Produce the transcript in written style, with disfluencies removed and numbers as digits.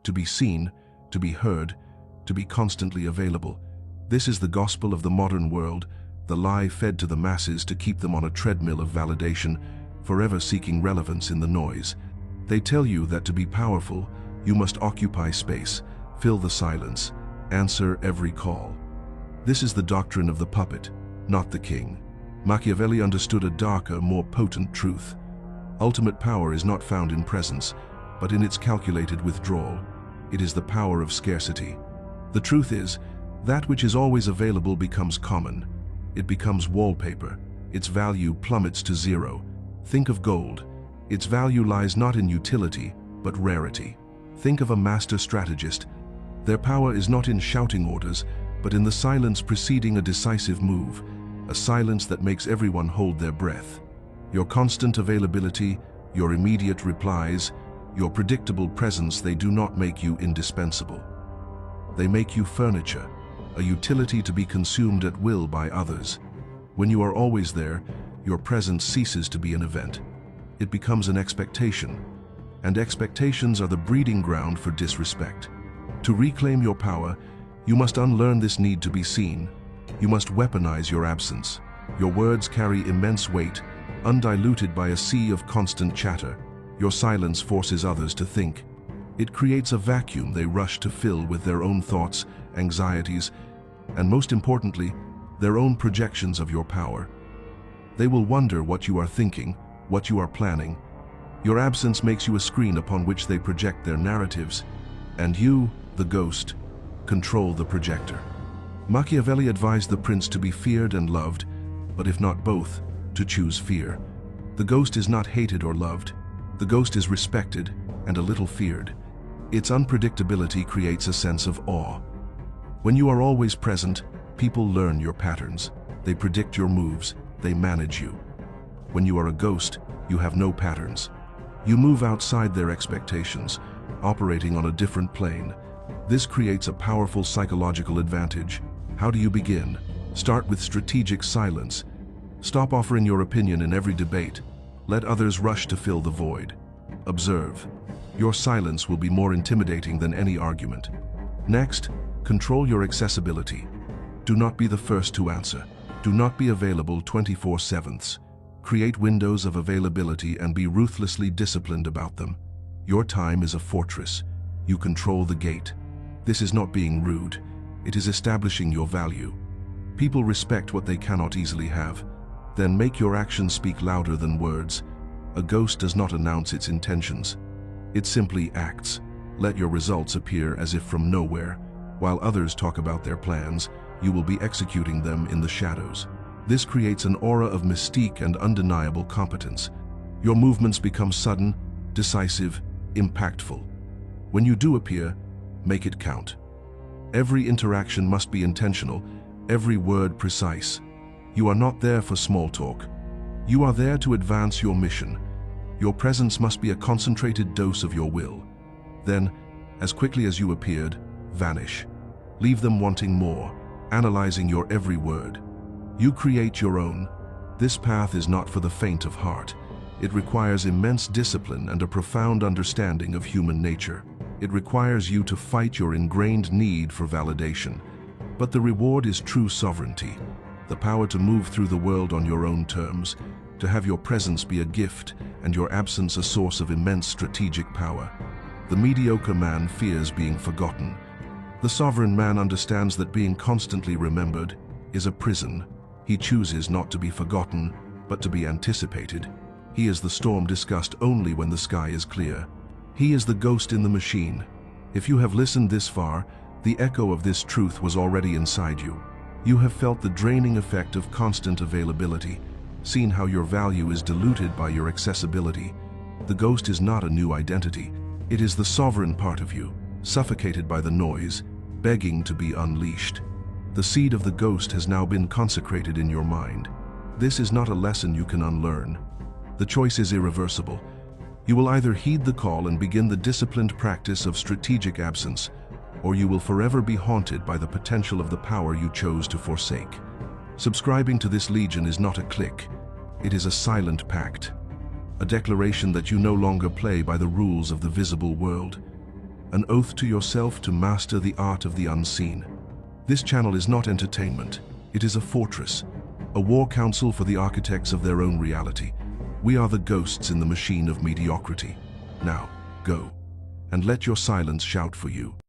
to be seen, to be heard, to be constantly available. This is the gospel of the modern world, the lie fed to the masses to keep them on a treadmill of validation, forever seeking relevance in the noise. They tell you that to be powerful, you must occupy space, fill the silence, answer every call. This is the doctrine of the puppet, not the king. Machiavelli understood a darker, more potent truth. Ultimate power is not found in presence, but in its calculated withdrawal. It is the power of scarcity. The truth is, that which is always available becomes common. It becomes wallpaper. Its value plummets to zero. Think of gold. Its value lies not in utility, but rarity. Think of a master strategist. Their power is not in shouting orders, but in the silence preceding a decisive move, a silence that makes everyone hold their breath. Your constant availability, your immediate replies, your predictable presence, they do not make you indispensable. They make you furniture, a utility to be consumed at will by others. When you are always there, your presence ceases to be an event. It becomes an expectation, and expectations are the breeding ground for disrespect. To reclaim your power, you must unlearn this need to be seen. You must weaponize your absence. Your words carry immense weight, undiluted by a sea of constant chatter. Your silence forces others to think. It creates a vacuum they rush to fill with their own thoughts, anxieties, and most importantly, their own projections of your power. They will wonder what you are thinking, what you are planning. Your absence makes you a screen upon which they project their narratives, and you, the ghost, control the projector. Machiavelli advised the prince to be feared and loved, but if not both, to choose fear. The ghost is not hated or loved. The ghost is respected and a little feared. Its unpredictability creates a sense of awe. When you are always present, people learn your patterns. They predict your moves. They manage you. When you are a ghost, you have no patterns. You move outside their expectations, operating on a different plane. This creates a powerful psychological advantage. How do you begin? Start with strategic silence. Stop offering your opinion in every debate. Let others rush to fill the void. Observe. Your silence will be more intimidating than any argument. Next, control your accessibility. Do not be the first to answer. Do not be available 24/7. Create windows of availability and be ruthlessly disciplined about them. Your time is a fortress. You control the gate. This is not being rude. It is establishing your value. People respect what they cannot easily have. Then make your actions speak louder than words. A ghost does not announce its intentions. It simply acts. Let your results appear as if from nowhere. While others talk about their plans, you will be executing them in the shadows. This creates an aura of mystique and undeniable competence. Your movements become sudden, decisive, impactful. When you do appear, make it count. Every interaction must be intentional, every word precise. You are not there for small talk. You are there to advance your mission. Your presence must be a concentrated dose of your will. Then, as quickly as you appeared, vanish. Leave them wanting more, analyzing your every word. You create your own. This path is not for the faint of heart. It requires immense discipline and a profound understanding of human nature. It requires you to fight your ingrained need for validation. But the reward is true sovereignty, the power to move through the world on your own terms, to have your presence be a gift and your absence a source of immense strategic power. The mediocre man fears being forgotten. The sovereign man understands that being constantly remembered is a prison. He chooses not to be forgotten, but to be anticipated. He is the storm discussed only when the sky is clear. He is the ghost in the machine. If you have listened this far, the echo of this truth was already inside you. You have felt the draining effect of constant availability, seen how your value is diluted by your accessibility. The ghost is not a new identity. It is the sovereign part of you, suffocated by the noise, begging to be unleashed. The seed of the ghost has now been consecrated in your mind. This is not a lesson you can unlearn. The choice is irreversible. You will either heed the call and begin the disciplined practice of strategic absence, or you will forever be haunted by the potential of the power you chose to forsake. Subscribing to this legion is not a click. It is a silent pact, a declaration that you no longer play by the rules of the visible world. an oath to yourself to master the art of the unseen. This channel is not entertainment, it is a fortress, a war council for the architects of their own reality. We are the ghosts in the machine of mediocrity. Now, go, and let your silence shout for you.